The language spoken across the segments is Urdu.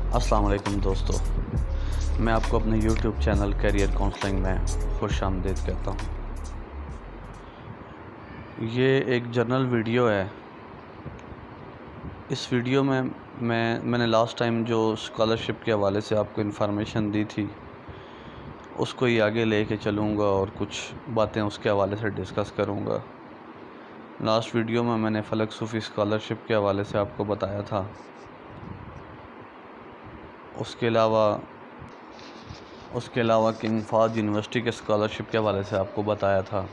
السلام علیکم دوستو، میں آپ کو اپنے یوٹیوب چینل کیریئر کاؤنسلنگ میں خوش آمدید کہتا ہوں۔ یہ ایک جنرل ویڈیو ہے۔ اس ویڈیو میں میں نے لاسٹ ٹائم جو اسکالرشپ کے حوالے سے آپ کو انفارمیشن دی تھی اس کو ہی آگے لے کے چلوں گا اور کچھ باتیں اس کے حوالے سے ڈسکس کروں گا۔ لاسٹ ویڈیو میں نے فلک صوفی اسکالرشپ کے حوالے سے آپ کو بتایا تھا۔ اس کے علاوہ کنگ فہد یونیورسٹی کے اسکالرشپ کے حوالے سے آپ کو بتایا تھا،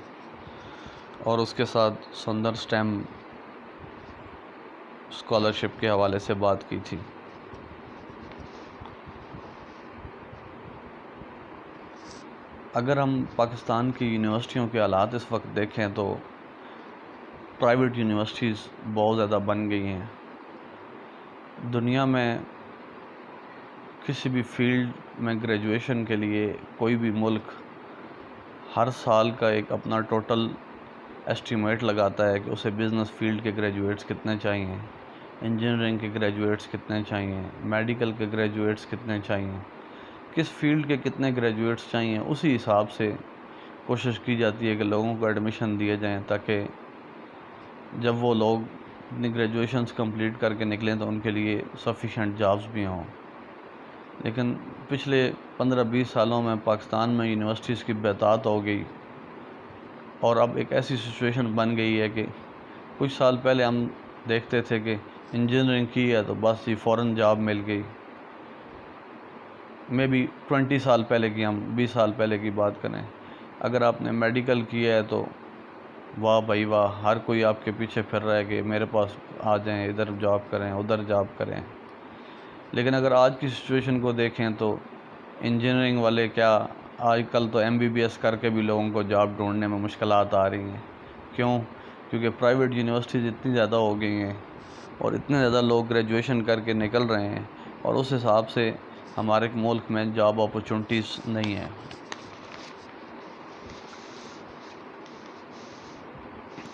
اور اس کے ساتھ سندر سٹیم اسکالرشپ کے حوالے سے بات کی تھی۔ اگر ہم پاکستان کی یونیورسٹیوں کے حالات اس وقت دیکھیں تو پرائیویٹ یونیورسٹیز بہت زیادہ بن گئی ہیں۔ دنیا میں کسی بھی فیلڈ میں گریجویشن کے لیے کوئی بھی ملک ہر سال کا ایک اپنا ٹوٹل ایسٹیمیٹ لگاتا ہے کہ اسے بزنس فیلڈ کے گریجویٹس کتنے چاہیے، انجینئرنگ کے گریجویٹس کتنے چاہیے، میڈیکل کے گریجویٹس کتنے چاہیے، کس فیلڈ کے کتنے گریجویٹس چاہیے۔ اسی حساب سے کوشش کی جاتی ہے کہ لوگوں کو ایڈمیشن دیے جائیں تاکہ جب وہ لوگ اپنی گریجویشنز کمپلیٹ کر کے نکلیں تو ان کے لیے سفیشینٹ جابز بھی ہوں۔ لیکن پچھلے 15-20 سالوں میں پاکستان میں یونیورسٹیز کی بہتات ہو گئی، اور اب ایک ایسی سچویشن بن گئی ہے کہ کچھ سال پہلے ہم دیکھتے تھے کہ انجینئرنگ کی ہے تو بس فوراً جاب مل گئی۔ میں بھی 20 سال پہلے کی، ہم 20 سال پہلے کی بات کریں، اگر آپ نے میڈیکل کیا ہے تو واہ بھائی واہ، ہر کوئی آپ کے پیچھے پھر رہا ہے کہ میرے پاس آ جائیں، ادھر جاب کریں ادھر جاب کریں۔ لیکن اگر آج کی سچویشن کو دیکھیں تو انجینئرنگ والے کیا، آج کل تو MBBS کر کے بھی لوگوں کو جاب ڈھونڈنے میں مشکلات آ رہی ہیں۔ کیوں؟ کیونکہ پرائیویٹ یونیورسٹیز اتنی زیادہ ہو گئی ہیں اور اتنے زیادہ لوگ گریجویشن کر کے نکل رہے ہیں، اور اس حساب سے ہمارے ملک میں جاب اپرچونٹیز نہیں ہیں۔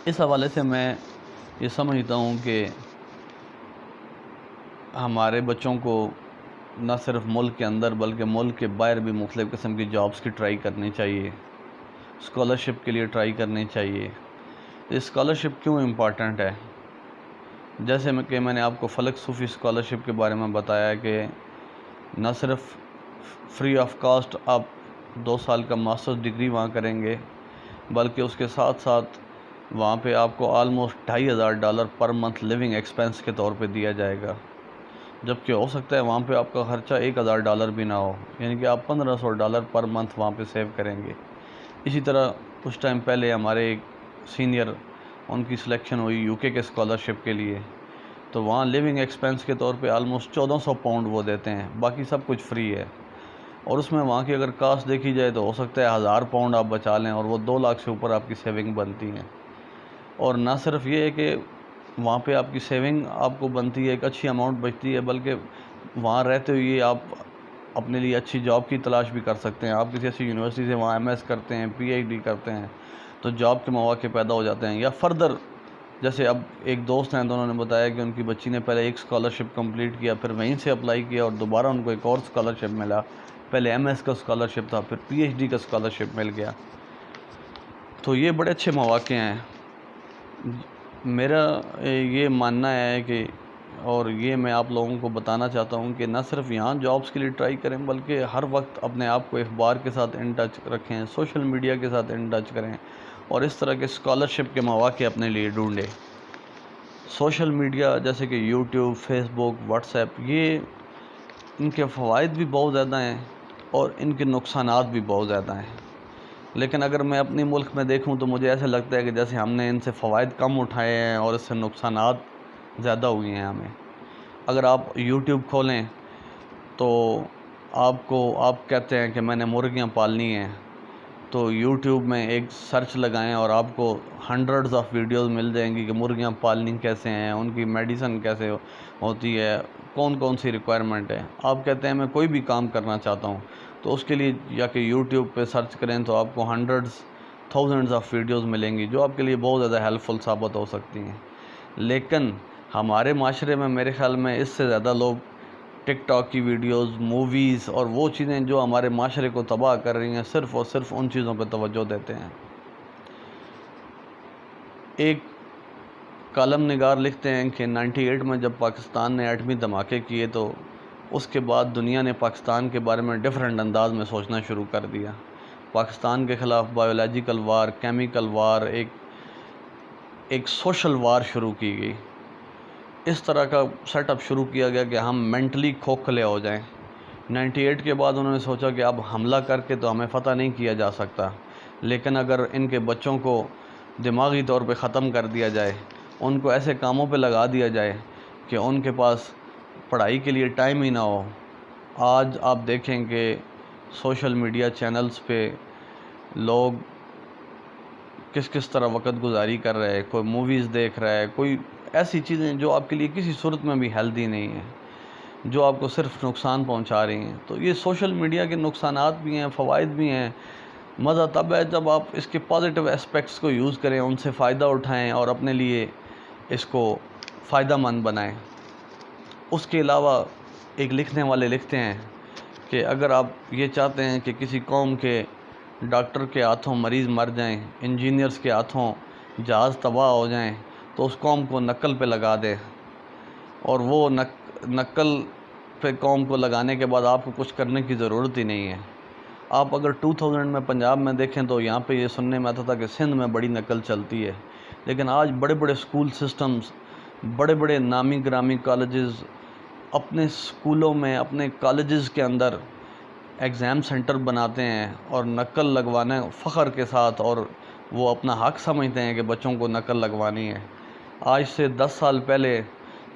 اس حوالے سے میں یہ سمجھتا ہوں کہ ہمارے بچوں کو نہ صرف ملک کے اندر بلکہ ملک کے باہر بھی مختلف قسم کی جابز کی ٹرائی کرنی چاہیے، اسکالرشپ کے لیے ٹرائی کرنی چاہیے۔ اسکالرشپ کیوں امپورٹنٹ ہے؟ جیسے کہ میں نے آپ کو فلک صوفی اسکالرشپ کے بارے میں بتایا کہ نہ صرف فری آف کاسٹ آپ 2 سال کا ماسٹرز ڈگری وہاں کریں گے، بلکہ اس کے ساتھ ساتھ وہاں پہ آپ کو almost $2,500 per month living expense کے طور پہ دیا جائے گا، جبکہ ہو سکتا ہے وہاں پہ آپ کا خرچہ $1,000 بھی نہ ہو، یعنی کہ آپ $1,500 پر منتھ وہاں پہ سیو کریں گے۔ اسی طرح کچھ ٹائم پہلے ہمارے ایک سینئر، ان کی سلیکشن ہوئی UK کے اسکالرشپ کے لیے، تو وہاں لیونگ ایکسپینس کے طور پہ آلموسٹ £1,400 وہ دیتے ہیں، باقی سب کچھ فری ہے، اور اس میں وہاں کی اگر کاسٹ دیکھی جائے تو ہو سکتا ہے £1,000 آپ بچا لیں، اور وہ 2 لاکھ سے اوپر آپ کی سیونگ بنتی ہیں۔ اور نہ صرف یہ ہے کہ وہاں پہ آپ کی سیونگ آپ کو بنتی ہے، ایک اچھی اماؤنٹ بچتی ہے، بلکہ وہاں رہتے ہوئے آپ اپنے لیے اچھی جاب کی تلاش بھی کر سکتے ہیں۔ آپ کسی ایسی یونیورسٹی سے وہاں MS کرتے ہیں، PhD کرتے ہیں تو جاب کے مواقع پیدا ہو جاتے ہیں، یا فردر جیسے اب ایک دوست ہیں تو انہوں نے بتایا کہ ان کی بچی نے پہلے ایک اسکالرشپ کمپلیٹ کیا، پھر وہیں سے اپلائی کیا اور دوبارہ ان کو ایک اور اسکالرشپ ملا، پہلے MS کا اسکالرشپ تھا، پھر PhD کا اسکالرشپ مل گیا۔ تو یہ بڑے اچھے مواقع ہیں۔ میرا یہ ماننا ہے کہ، اور یہ میں آپ لوگوں کو بتانا چاہتا ہوں کہ نہ صرف یہاں جابز کے لیے ٹرائی کریں بلکہ ہر وقت اپنے آپ کو اخبار کے ساتھ ان ٹچ رکھیں، سوشل میڈیا کے ساتھ ان ٹچ کریں، اور اس طرح کے اسکالرشپ کے مواقع اپنے لیے ڈھونڈیں۔ سوشل میڈیا جیسے کہ YouTube، Facebook، WhatsApp، یہ ان کے فوائد بھی بہت زیادہ ہیں اور ان کے نقصانات بھی بہت زیادہ ہیں، لیکن اگر میں اپنی ملک میں دیکھوں تو مجھے ایسا لگتا ہے کہ جیسے ہم نے ان سے فوائد کم اٹھائے ہیں اور اس سے نقصانات زیادہ ہوئے ہیں ہمیں۔ اگر آپ YouTube کھولیں تو آپ کہتے ہیں کہ میں نے مرغیاں پالنی ہیں، تو YouTube میں ایک سرچ لگائیں اور آپ کو ہنڈریڈز آف ویڈیوز مل جائیں گی کہ مرغیاں پالنی کیسے ہیں، ان کی میڈیسن کیسے ہوتی ہے، کون کون سی ریکوائرمنٹ ہے۔ آپ کہتے ہیں میں کوئی بھی کام کرنا چاہتا ہوں، تو اس کے لیے یا کہ YouTube پہ سرچ کریں تو آپ کو ہنڈریڈز تھاؤزنڈز آف ویڈیوز ملیں گی جو آپ کے لیے بہت زیادہ ہیلپ فل ثابت ہو سکتی ہیں۔ لیکن ہمارے معاشرے میں میرے خیال میں اس سے زیادہ لوگ ٹک ٹاک کی ویڈیوز، موویز اور وہ چیزیں جو ہمارے معاشرے کو تباہ کر رہی ہیں، صرف اور صرف ان چیزوں پہ توجہ دیتے ہیں۔ ایک کالم نگار لکھتے ہیں کہ 98 میں جب پاکستان نے ایٹمی دھماکے کیے تو اس کے بعد دنیا نے پاکستان کے بارے میں ڈیفرنٹ انداز میں سوچنا شروع کر دیا۔ پاکستان کے خلاف بایولوجیکل وار، کیمیکل وار، ایک سوشل وار شروع کی گئی۔ اس طرح کا سیٹ اپ شروع کیا گیا کہ ہم مینٹلی کھوکھلے ہو جائیں۔ 98 کے بعد انہوں نے سوچا کہ اب حملہ کر کے تو ہمیں فتح نہیں کیا جا سکتا، لیکن اگر ان کے بچوں کو دماغی طور پہ ختم کر دیا جائے، ان کو ایسے کاموں پہ لگا دیا جائے کہ ان کے پاس پڑھائی کے لیے ٹائم ہی نہ ہو۔ آج آپ دیکھیں کہ سوشل میڈیا چینلز پہ لوگ کس طرح وقت گزاری کر رہے ہیں، کوئی موویز دیکھ رہا ہے، کوئی ایسی چیزیں جو آپ کے لیے کسی صورت میں بھی ہیلدی نہیں ہیں، جو آپ کو صرف نقصان پہنچا رہی ہیں۔ تو یہ سوشل میڈیا کے نقصانات بھی ہیں، فوائد بھی ہیں۔ مزہ تب ہے جب آپ اس کے پازیٹیو اسپیکٹس کو یوز کریں، ان سے فائدہ اٹھائیں اور اپنے لیے اس کو فائدہ مند بنائیں۔ اس کے علاوہ ایک لکھنے والے لکھتے ہیں کہ اگر آپ یہ چاہتے ہیں کہ کسی قوم کے ڈاکٹر کے ہاتھوں مریض مر جائیں، انجینئرز کے ہاتھوں جہاز تباہ ہو جائیں، تو اس قوم کو نقل پہ لگا دے، اور وہ نقل پہ قوم کو لگانے کے بعد آپ کو کچھ کرنے کی ضرورت ہی نہیں ہے۔ آپ اگر 2000 میں پنجاب میں دیکھیں تو یہاں پہ یہ سننے میں آتا تھا کہ سندھ میں بڑی نقل چلتی ہے، لیکن آج بڑے بڑے اسکول سسٹمز، بڑے بڑے نامی گرامی کالجز اپنے اسکولوں میں، اپنے کالجز کے اندر ایگزام سینٹر بناتے ہیں اور نقل لگوانے فخر کے ساتھ، اور وہ اپنا حق سمجھتے ہیں کہ بچوں کو نقل لگوانی ہے۔ آج سے 10 سال پہلے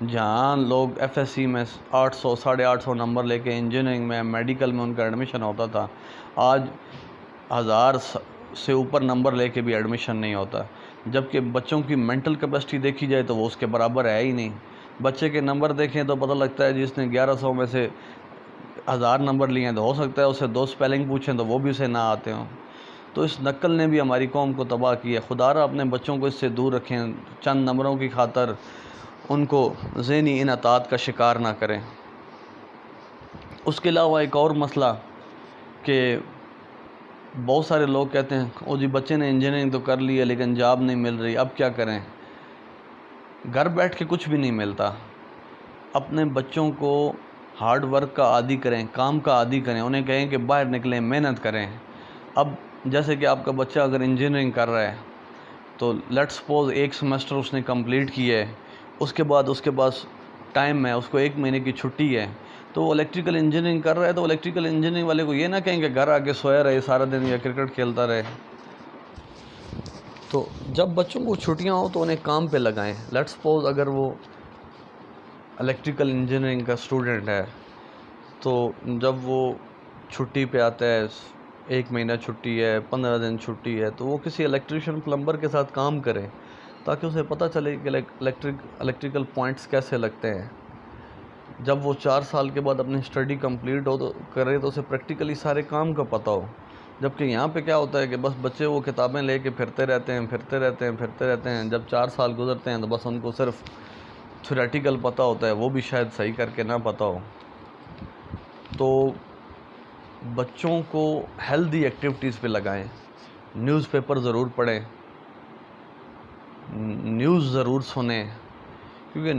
جہاں لوگ ایف ایس سی میں 800 850 نمبر لے کے انجینئرنگ میں، میڈیکل میں ان کا ایڈمیشن ہوتا تھا، آج 1000 سے اوپر نمبر لے کے بھی ایڈمیشن نہیں ہوتا۔ جبکہ بچوں کی مینٹل کیپیسٹی دیکھی جائے تو وہ اس کے برابر ہے ہی نہیں۔ بچے کے نمبر دیکھیں تو پتہ لگتا ہے جس نے 1100 میں سے 1000 نمبر لیے ہیں تو ہو سکتا ہے اسے 2 اسپیلنگ پوچھیں تو وہ بھی اسے نہ آتے ہوں۔ تو اس نقل نے بھی ہماری قوم کو تباہ کیا۔ خدا را اپنے بچوں کو اس سے دور رکھیں، چند نمبروں کی خاطر ان کو ذہنی انحطاط کا شکار نہ کریں۔ اس کے علاوہ ایک اور مسئلہ کہ بہت سارے لوگ کہتے ہیں او جی بچے نے انجینئرنگ تو کر لی ہے لیکن جاب نہیں مل رہی، اب کیا کریں؟ گھر بیٹھ کے کچھ بھی نہیں ملتا۔ اپنے بچوں کو ہارڈ ورک کا عادی کریں، کام کا عادی کریں، انہیں کہیں کہ باہر نکلیں، محنت کریں۔ اب جیسے کہ آپ کا بچہ اگر انجینئرنگ کر رہا ہے تو لیٹ سپوز ایک سمیسٹر اس نے کمپلیٹ کیا ہے، اس کے بعد اس کے پاس ٹائم ہے، اس کو 1 مہینے کی چھٹی ہے، تو وہ الیکٹریکل انجینئرنگ کر رہا ہے تو الیکٹریکل انجینئرنگ والے کو یہ نہ کہیں کہ گھر آ کے سویا رہے سارا دن یا کرکٹ کھیلتا رہے۔ تو جب بچوں کو چھٹیاں ہوں تو انہیں کام پہ لگائیں۔ لیٹ سپوز اگر وہ الیکٹریکل انجینئرنگ کا اسٹوڈنٹ ہے تو جب وہ چھٹی پہ آتا ہے، 1 مہینہ چھٹی ہے، 15 دن چھٹی ہے، تو وہ کسی الیکٹریشین پلمبر کے ساتھ کام کرے تاکہ اسے پتہ چلے کہ الیکٹریکل پوائنٹس کیسے لگتے ہیں۔ جب وہ 4 سال کے بعد اپنی اسٹڈی کمپلیٹ ہو تو کرے تو اسے پریکٹیکلی سارے کام کا پتہ ہو۔ جبکہ یہاں پہ کیا ہوتا ہے کہ بس بچے وہ کتابیں لے کے پھرتے رہتے ہیں۔ جب 4 سال گزرتے ہیں تو بس ان کو صرف تھیوریٹیکل پتہ ہوتا ہے، وہ بھی شاید صحیح کر کے نہ پتہ ہو۔ تو بچوں کو ہیلدی ایکٹیویٹیز پہ لگائیں، نیوز پیپر ضرور پڑھیں، نیوز ضرور سنیں، کیونکہ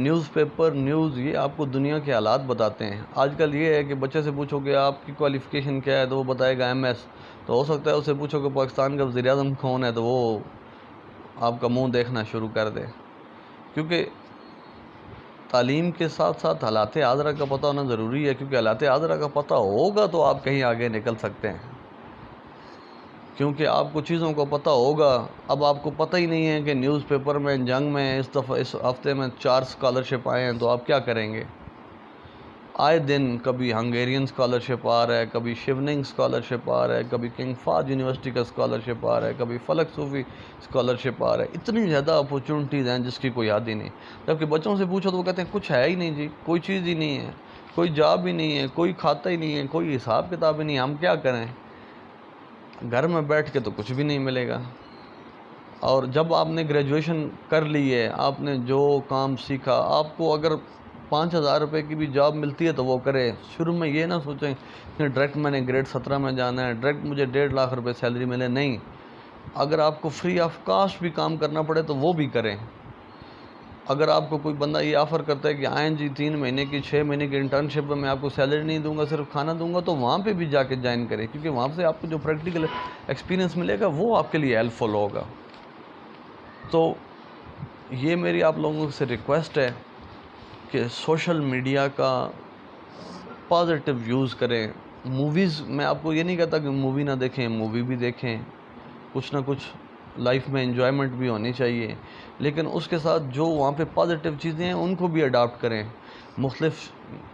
نیوز یہ آپ کو دنیا کے حالات بتاتے ہیں۔ آج کل یہ ہے کہ بچے سے پوچھو کہ آپ کی کوالیفیکیشن کیا ہے تو وہ بتائے گا MS، تو ہو سکتا ہے اسے پوچھو کہ پاکستان کا وزیر اعظم کون ہے تو وہ آپ کا منہ دیکھنا شروع کر دے۔ کیونکہ تعلیم کے ساتھ ساتھ حالات حاضرہ کا پتہ ہونا ضروری ہے، کیونکہ حالات حاضرہ کا پتہ ہوگا تو آپ کہیں آگے نکل سکتے ہیں، کیونکہ آپ کو چیزوں کو پتہ ہوگا۔ اب آپ کو پتہ ہی نہیں ہے کہ نیوز پیپر میں جنگ میں اس ہفتے میں 4 اسکالرشپ آئے ہیں تو آپ کیا کریں گے؟ آئے دن کبھی ہنگیرین اسکالرشپ آ رہا ہے، کبھی شیوننگ اسکالرشپ آ رہا ہے، کبھی کنگ فہد یونیورسٹی کا اسکالرشپ آ رہا ہے، کبھی فلک صوفی اسکالرشپ آ رہا ہے۔ اتنی زیادہ اپورچونٹیز ہیں جس کی کوئی یاد ہی نہیں۔ جبکہ بچوں سے پوچھو تو وہ کہتے ہیں کچھ ہے ہی نہیں جی، کوئی چیز ہی نہیں ہے، کوئی جاب ہی نہیں ہے، کوئی کھاتا ہی نہیں ہے، کوئی حساب کتاب ہی نہیں ہے، ہم کیا کریں؟ گھر میں بیٹھ کے تو کچھ بھی نہیں ملے گا۔ اور جب آپ نے گریجویشن کر لی ہے، آپ نے جو کام سیکھا، آپ کو اگر 5,000 روپے کی بھی جاب ملتی ہے تو وہ کرے. شروع میں یہ نہ سوچیں کہ ڈائریکٹ میں نے گریڈ 17 میں جانا ہے, ڈائریکٹ مجھے 1.5 لاکھ روپے سیلری ملے. نہیں, اگر آپ کو فری آف کاسٹ بھی کام کرنا پڑے تو وہ بھی کریں. اگر آپ کو کوئی بندہ یہ آفر کرتا ہے کہ آئیں جی 3 مہینے کی 6 مہینے کی انٹرنشپ میں آپ کو سیلری نہیں دوں گا, صرف کھانا دوں گا, تو وہاں پہ بھی جا کے جوائن کریں, کیونکہ وہاں سے آپ کو جو پریکٹیکل ایکسپیرینس ملے گا وہ آپ کے لیے ہیلپ فل ہوگا. تو یہ میری آپ لوگوں سے ریکویسٹ ہے کہ سوشل میڈیا کا پازیٹیو یوز کریں. موویز, میں آپ کو یہ نہیں کہتا کہ مووی نہ دیکھیں, مووی بھی دیکھیں, کچھ نہ کچھ لائف میں انجوائمنٹ بھی ہونی چاہیے, لیکن اس کے ساتھ جو وہاں پہ پازیٹیو چیزیں ہیں ان کو بھی اڈاپٹ کریں. مختلف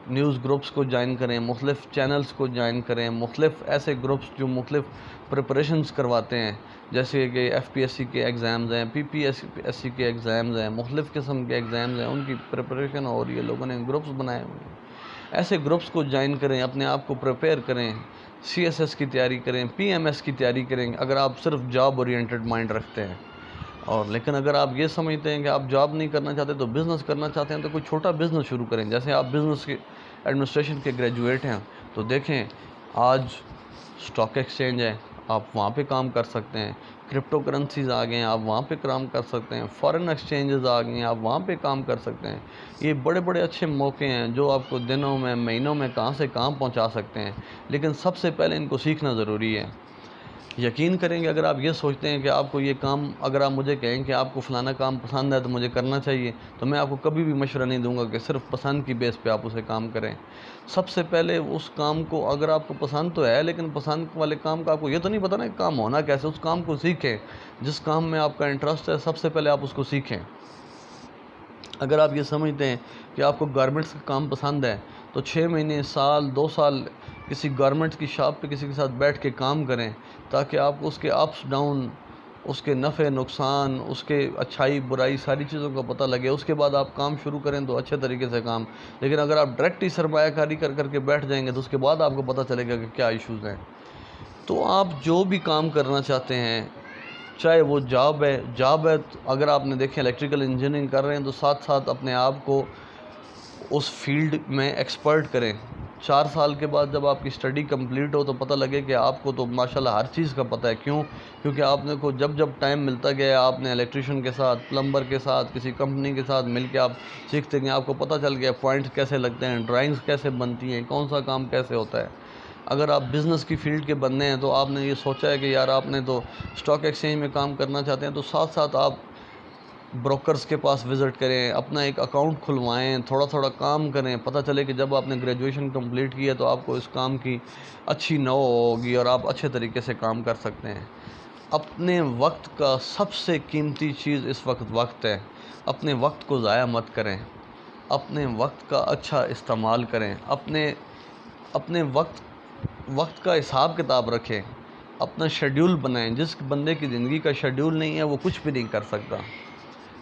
نیوز گروپس کو جوائن کریں, مختلف چینلز کو جوائن کریں, مختلف ایسے گروپس جو مختلف پریپریشنز کرواتے ہیں, جیسے کہ FPSC کے ایگزامز ہیں, PPSC کے ایگزامز ہیں, مختلف قسم کے ایگزامز ہیں, ان کی پریپریشن ہو رہی ہے, لوگوں نے گروپس بنائے ہوئے ہیں. ایسے گروپس کو جوائن کریں, اپنے آپ کو پریپیئر کریں, CSS کی تیاری کریں, PMS کی تیاری کریں, اگر آپ صرف جاب اورینٹڈ مائنڈ رکھتے ہیں. اور لیکن اگر آپ یہ سمجھتے ہیں کہ آپ جاب نہیں کرنا چاہتے تو بزنس کرنا چاہتے ہیں, تو کوئی چھوٹا بزنس شروع کریں. جیسے آپ بزنس کے ایڈمنسٹریشن کے گریجویٹ ہیں تو دیکھیں آج اسٹاک ایکسچینج ہے, آپ وہاں پہ کام کر سکتے ہیں. کرپٹو کرنسیز آ گئے ہیں, آپ وہاں پہ کام کر سکتے ہیں. فارن ایکسچینجز آ گئے ہیں, آپ وہاں پہ کام کر سکتے ہیں. یہ بڑے بڑے اچھے موقع ہیں جو آپ کو دنوں میں مہینوں میں کہاں سے کہاں پہنچا سکتے ہیں, لیکن سب سے پہلے ان کو سیکھنا ضروری ہے. یقین کریں کہ اگر آپ یہ سوچتے ہیں کہ آپ کو یہ کام, اگر آپ مجھے کہیں کہ آپ کو فلانا کام پسند ہے تو مجھے کرنا چاہیے, تو میں آپ کو کبھی بھی مشورہ نہیں دوں گا کہ صرف پسند کی بیس پہ آپ اسے کام کریں. سب سے پہلے اس کام کو, اگر آپ کو پسند تو ہے لیکن پسند والے کام کا آپ کو یہ تو نہیں پتہ نا کہ کام ہونا کیسے, اس کام کو سیکھیں. جس کام میں آپ کا انٹرسٹ ہے سب سے پہلے آپ اس کو سیکھیں. اگر آپ یہ سمجھتے ہیں کہ آپ کو گارمنٹس کا کام پسند ہے تو 6 مہینے, سال, 2 سال کسی گارمنٹس کی شاپ پہ کسی کے ساتھ بیٹھ کے کام کریں, تاکہ آپ کو اس کے اپس ڈاؤن, اس کے نفع نقصان, اس کے اچھائی برائی ساری چیزوں کا پتہ لگے. اس کے بعد آپ کام شروع کریں تو اچھے طریقے سے کام. لیکن اگر آپ ڈائریکٹ ہی سرمایہ کاری کر کے بیٹھ جائیں گے تو اس کے بعد آپ کو پتہ چلے گا کہ کیا ایشوز ہیں. تو آپ جو بھی کام کرنا چاہتے ہیں, چاہے وہ جاب ہے, اگر آپ نے دیکھیں الیکٹریکل انجینئرنگ کر رہے ہیں تو ساتھ ساتھ اپنے آپ کو اس فیلڈ میں ایکسپرٹ کریں. 4 سال کے بعد جب آپ کی اسٹڈی کمپلیٹ ہو تو پتہ لگے کہ آپ کو تو ماشاءاللہ ہر چیز کا پتہ ہے. کیونکہ آپ نے کو جب ٹائم ملتا گیا, آپ نے الیکٹریشین کے ساتھ, پلمبر کے ساتھ, کسی کمپنی کے ساتھ مل کے آپ سیکھتے گئے, آپ کو پتہ چل گیا پوائنٹس کیسے لگتے ہیں, ڈرائنگز کیسے بنتی ہیں, کون سا کام کیسے ہوتا ہے. اگر آپ بزنس کی فیلڈ کے بندے ہیں تو آپ نے یہ سوچا ہے کہ یار آپ نے تو اسٹاک ایکسچینج میں کام کرنا چاہتے ہیں, تو ساتھ ساتھ آپ بروکرز کے پاس وزٹ کریں, اپنا ایک اکاؤنٹ کھلوائیں, تھوڑا کام کریں. پتہ چلے کہ جب آپ نے گریجویشن کمپلیٹ کی ہے تو آپ کو اس کام کی اچھی نو ہوگی اور آپ اچھے طریقے سے کام کر سکتے ہیں. اپنے وقت کا سب سے قیمتی چیز اس وقت ہے. اپنے وقت کو ضائع مت کریں, اپنے وقت کا اچھا استعمال کریں. اپنے وقت کا حساب کتاب رکھیں, اپنا شیڈیول بنائیں. جس بندے کی زندگی کا شیڈیول نہیں ہے وہ کچھ بھی نہیں کر سکتا.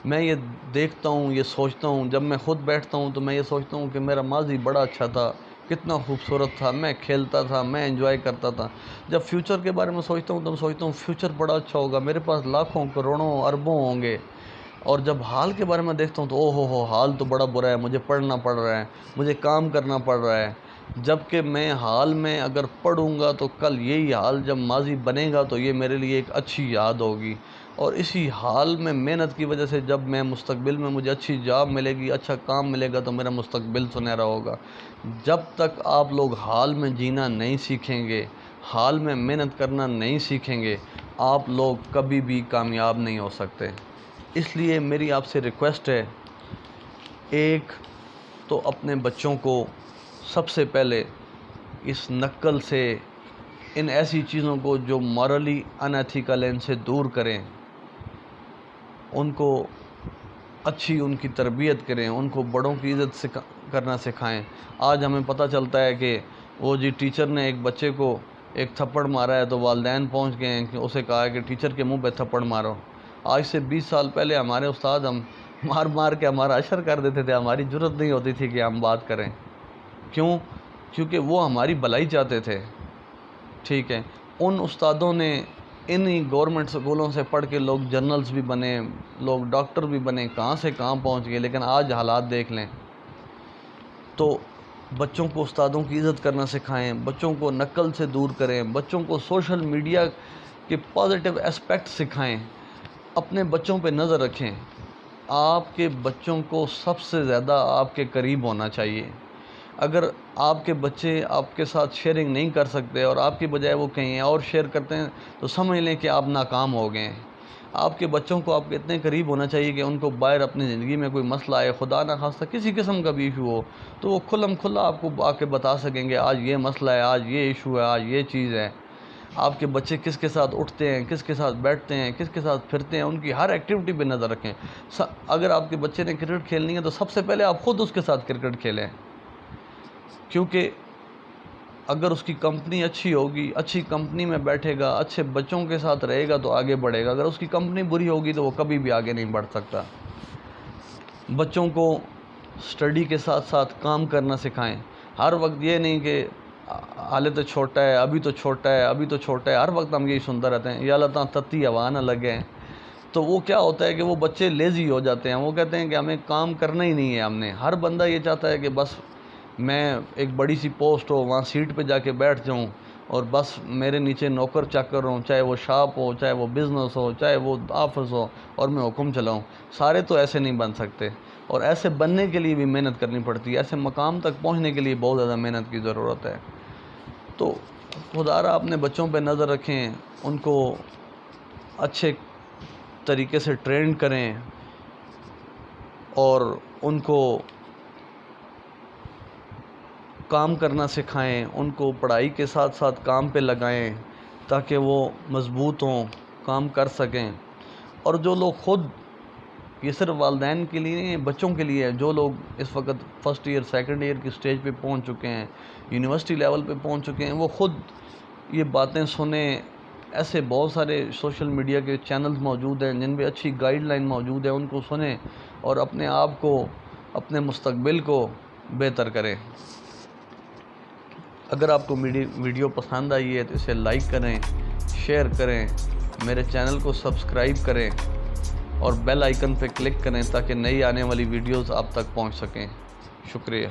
میں یہ دیکھتا ہوں, یہ سوچتا ہوں, جب میں خود بیٹھتا ہوں تو میں یہ سوچتا ہوں کہ میرا ماضی بڑا اچھا تھا, کتنا خوبصورت تھا, میں کھیلتا تھا, میں انجوائے کرتا تھا. جب فیوچر کے بارے میں سوچتا ہوں تو میں سوچتا ہوں فیوچر بڑا اچھا ہوگا, میرے پاس لاکھوں کروڑوں اربوں ہوں گے. اور جب حال کے بارے میں دیکھتا ہوں تو ہو حال تو بڑا برا ہے, مجھے پڑھنا پڑ رہا ہے, مجھے کام کرنا پڑ رہا ہے. جبکہ میں حال میں اگر پڑھوں گا تو کل یہی حال جب ماضی بنے گا تو یہ میرے لیے ایک اچھی یاد ہوگی. اور اسی حال میں محنت کی وجہ سے جب میں مستقبل میں مجھے اچھی جاب ملے گی, اچھا کام ملے گا تو میرا مستقبل سنہرا ہوگا. جب تک آپ لوگ حال میں جینا نہیں سیکھیں گے, حال میں محنت کرنا نہیں سیکھیں گے, آپ لوگ کبھی بھی کامیاب نہیں ہو سکتے. اس لیے میری آپ سے ریکویسٹ ہے, ایک تو اپنے بچوں کو سب سے پہلے اس نقل سے, ان ایسی چیزوں کو جو مورلی ان ایتھیکل ہیں ان سے دور کریں. ان کو اچھی ان کی تربیت کریں, ان کو بڑوں کی عزت کرنا سکھائیں. آج ہمیں پتہ چلتا ہے کہ وہ جی ٹیچر نے ایک بچے کو ایک تھپڑ مارا ہے تو والدین پہنچ گئے ہیں کہ اسے کہا ہے کہ ٹیچر کے منہ پہ تھپڑ مارو. آج سے 20 سال پہلے ہمارے استاد ہم مار کے ہمارا اشر کر دیتے تھے, ہماری جرت نہیں ہوتی تھی کہ ہم بات کریں. کیونکہ وہ ہماری بھلائی چاہتے تھے. ٹھیک ہے, ان استادوں نے انہی گورنمنٹ سکولوں سے پڑھ کے لوگ جنرلز بھی بنے, لوگ ڈاکٹر بھی بنے, کہاں سے کہاں پہنچ گئے. لیکن آج حالات دیکھ لیں, تو بچوں کو استادوں کی عزت کرنا سکھائیں، بچوں کو نقل سے دور کریں، بچوں کو سوشل میڈیا کے پازیٹیو اسپیکٹ سکھائیں، اپنے بچوں پہ نظر رکھیں۔ آپ کے بچوں کو سب سے زیادہ آپ کے قریب ہونا چاہیے۔ اگر آپ کے بچے آپ کے ساتھ شیئرنگ نہیں کر سکتے اور آپ کی بجائے وہ کہیں اور شیئر کرتے ہیں تو سمجھ لیں کہ آپ ناکام ہو گئے ہیں۔ آپ کے بچوں کو آپ کے اتنے قریب ہونا چاہیے کہ ان کو باہر اپنی زندگی میں کوئی مسئلہ آئے، خدا نہ خواستہ کسی قسم کا بھی ایشو ہو تو وہ کھلم کھلا آپ کو آ کے بتا سکیں گے آج یہ مسئلہ ہے، آج یہ ایشو ہے، آج یہ چیز ہے۔ آپ کے بچے کس کے ساتھ اٹھتے ہیں، کس کے ساتھ بیٹھتے ہیں، کس کے ساتھ پھرتے ہیں، ان کی ہر ایکٹیویٹی پہ نظر رکھیں۔ اگر آپ کے بچے نے کرکٹ کھیلنی ہے تو سب سے پہلے آپ خود اس کے ساتھ کرکٹ کھیلیں، کیونکہ اگر اس کی کمپنی اچھی ہوگی، اچھی کمپنی میں بیٹھے گا، اچھے بچوں کے ساتھ رہے گا تو آگے بڑھے گا۔ اگر اس کی کمپنی بری ہوگی تو وہ کبھی بھی آگے نہیں بڑھ سکتا۔ بچوں کو سٹڈی کے ساتھ ساتھ کام کرنا سکھائیں۔ ہر وقت یہ نہیں کہ حالے تو چھوٹا ہے، ابھی تو چھوٹا ہے، ابھی تو چھوٹا ہے، ہر وقت ہم یہی سنتے رہتے ہیں یا اللہ تعالیٰ تتی ہوا نہ لگے، تو وہ کیا ہوتا ہے کہ وہ بچے لیزی ہو جاتے ہیں۔ وہ کہتے ہیں کہ ہمیں کام کرنا ہی نہیں ہے۔ ہر بندہ یہ چاہتا ہے کہ بس میں ایک بڑی سی پوسٹ ہو، وہاں سیٹ پہ جا کے بیٹھ جاؤں اور بس میرے نیچے نوکر چاکر ہوں، چاہے وہ شاپ ہو، چاہے وہ بزنس ہو، چاہے وہ آفس ہو، اور میں حکم چلاؤں۔ سارے تو ایسے نہیں بن سکتے، اور ایسے بننے کے لیے بھی محنت کرنی پڑتی ہے، ایسے مقام تک پہنچنے کے لیے بہت زیادہ محنت کی ضرورت ہے۔ تو خدا را اپنے بچوں پہ نظر رکھیں، ان کو اچھے طریقے سے ٹرین کریں اور ان کو کام کرنا سکھائیں، ان کو پڑھائی کے ساتھ ساتھ کام پہ لگائیں تاکہ وہ مضبوط ہوں، کام کر سکیں۔ اور جو لوگ خود، یہ صرف والدین کے لیے نہیں، بچوں کے لیے ہے، جو لوگ اس وقت فرسٹ ایئر سیکنڈ ایئر کی سٹیج پہ پہنچ چکے ہیں، یونیورسٹی لیول پہ پہنچ چکے ہیں، وہ خود یہ باتیں سنیں۔ ایسے بہت سارے سوشل میڈیا کے چینلز موجود ہیں جن پہ اچھی گائیڈ لائن موجود ہے، ان کو سنیں اور اپنے آپ کو، اپنے مستقبل کو بہتر کریں۔ اگر آپ کو میری ویڈیو پسند آئی ہے تو اسے لائک کریں، شیئر کریں، میرے چینل کو سبسکرائب کریں اور بیل آئیکن پہ کلک کریں تاکہ نئی آنے والی ویڈیوز آپ تک پہنچ سکیں۔ شکریہ۔